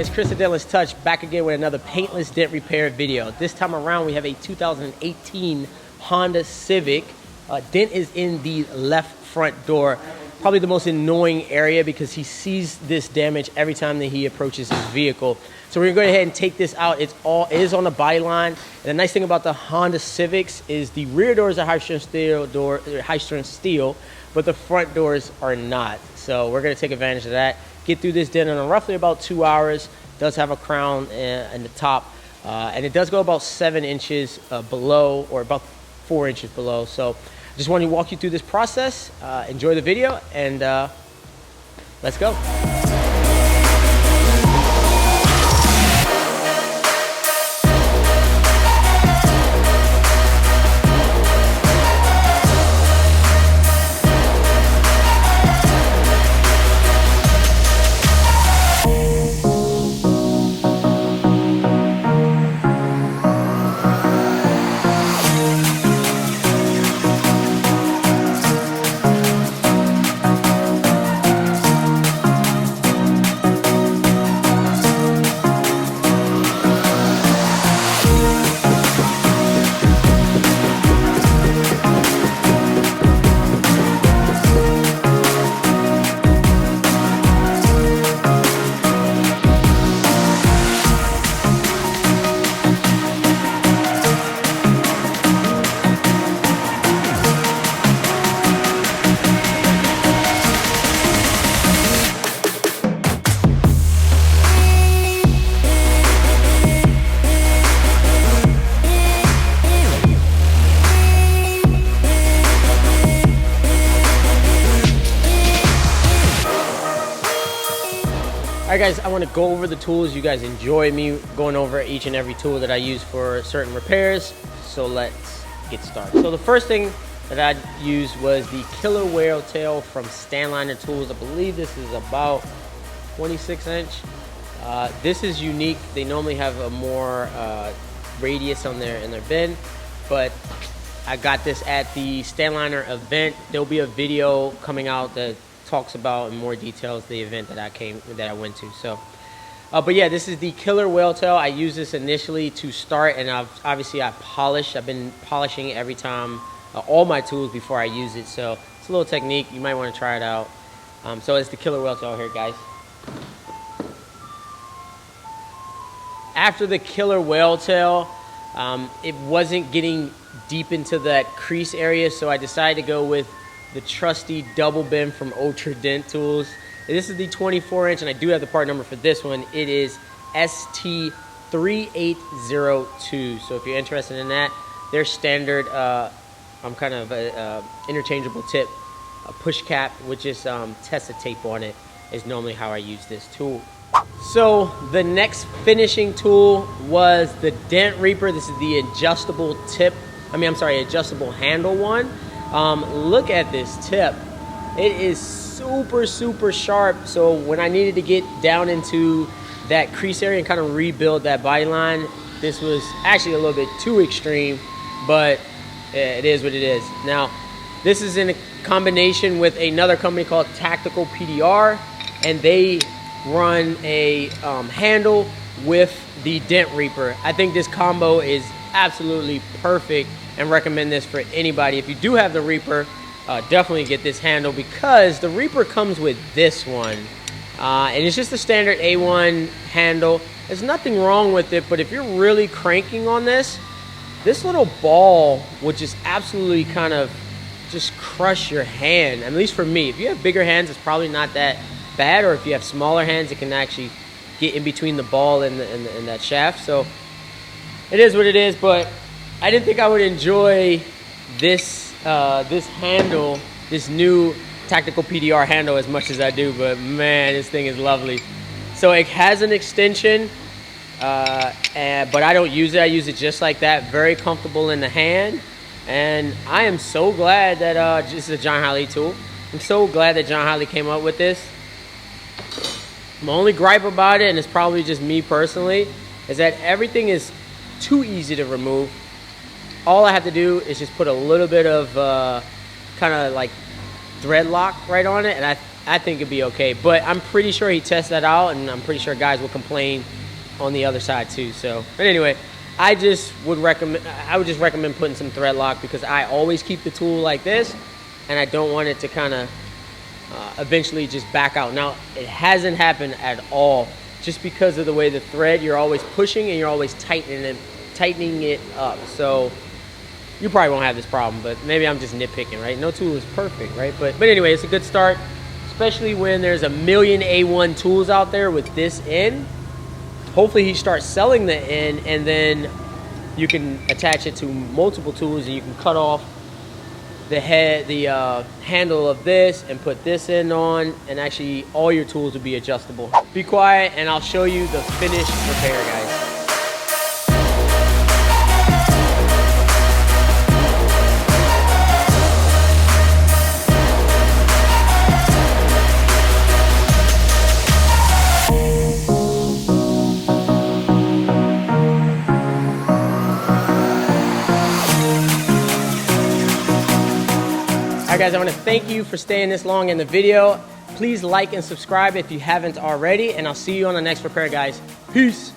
guys, Chris at Dentless Touch, back again with another paintless dent repair video. This time around we have a 2018 Honda Civic. Dent is in the left front door. Probably the most annoying area because he sees this damage every time that he approaches his vehicle. So we're gonna go ahead and take this out. It is on the body line. And the nice thing about the Honda Civics is the rear doors are high-strength steel, but the front doors are not. So we're gonna take advantage of that. Get through this dent in roughly about 2 hours. Does have a crown in the top, and it does go about 7 inches below, or about 4 inches below. So just want to walk you through this process. Enjoy the video, and let's go. All right, guys, I want to go over the tools. You guys enjoy me going over each and every tool that I use for certain repairs. So let's get started. So the first thing that I used was the Killer Whale Tail from Stanliner Tools. I believe this is about 26 inch. This is unique. They normally have a more radius on in their bin, but I got this at the Stanliner event. There'll be a video coming out that talks about in more details the event that I went to. So but yeah, this is the Killer Whale Tail. I use this initially to start, and I've been polishing it every time, all my tools before I use it. So it's a little technique, you might want to try it out. So it's the Killer Whale Tail here, guys. After the Killer Whale Tail, it wasn't getting deep into that crease area, so I decided to go with the trusty double bin from Ultra Dent Tools. And this is the 24 inch, and I do have the part number for this one. It is ST3802. So if you're interested in that, their standard, I'm kind of interchangeable tip, a push cap, which is Tessa tape on it, is normally how I use this tool. So the next finishing tool was the Dent Reaper. This is the adjustable adjustable handle one. Look at this tip. It is super sharp. So when I needed to get down into that crease area and kind of rebuild that body line, this was actually a little bit too extreme, but it is what it is. Now, this is in a combination with another company called Tactical PDR, and they run a handle with the Dent Reaper. I think this combo is absolutely perfect and recommend this for anybody. If you do have the Reaper, definitely get this handle, because the Reaper comes with this one, and it's just a standard A1 handle. There's nothing wrong with it, but if you're really cranking on this little ball will just absolutely kind of just crush your hand. At least for me. If you have bigger hands, it's probably not that bad, or if you have smaller hands, it can actually get in between the ball and that shaft. So it is what it is, but I didn't think I would enjoy this handle, this new Tactical PDR handle, as much as I do, but man, this thing is lovely. So it has an extension, but I don't use it. I use it just like that, very comfortable in the hand, and I am so glad that this is a John Howley tool. I'm so glad that John Howley came up with this. My only gripe about it, and it's probably just me personally, is that everything is too easy to remove. All I have to do is just put a little bit of kind of like thread lock right on it, and I think it'd be okay. But I'm pretty sure he tests that out, and I'm pretty sure guys will complain on the other side too. So, but anyway, I would just recommend putting some thread lock, because I always keep the tool like this, and I don't want it to kind of eventually just back out. Now, it hasn't happened at all, just because of the way the thread, you're always pushing and you're always tightening it up. So you probably won't have this problem, but maybe I'm just nitpicking, right? No tool is perfect, right? But anyway, it's a good start, especially when there's a million A1 tools out there with this in. Hopefully he starts selling the in, and then you can attach it to multiple tools, and you can cut off the handle of this and put this in on, and actually all your tools will be adjustable. Be quiet and I'll show you the finished repair, guys. All right, guys, I want to thank you for staying this long in the video. Please like and subscribe if you haven't already, and I'll see you on the next repair, guys. Peace.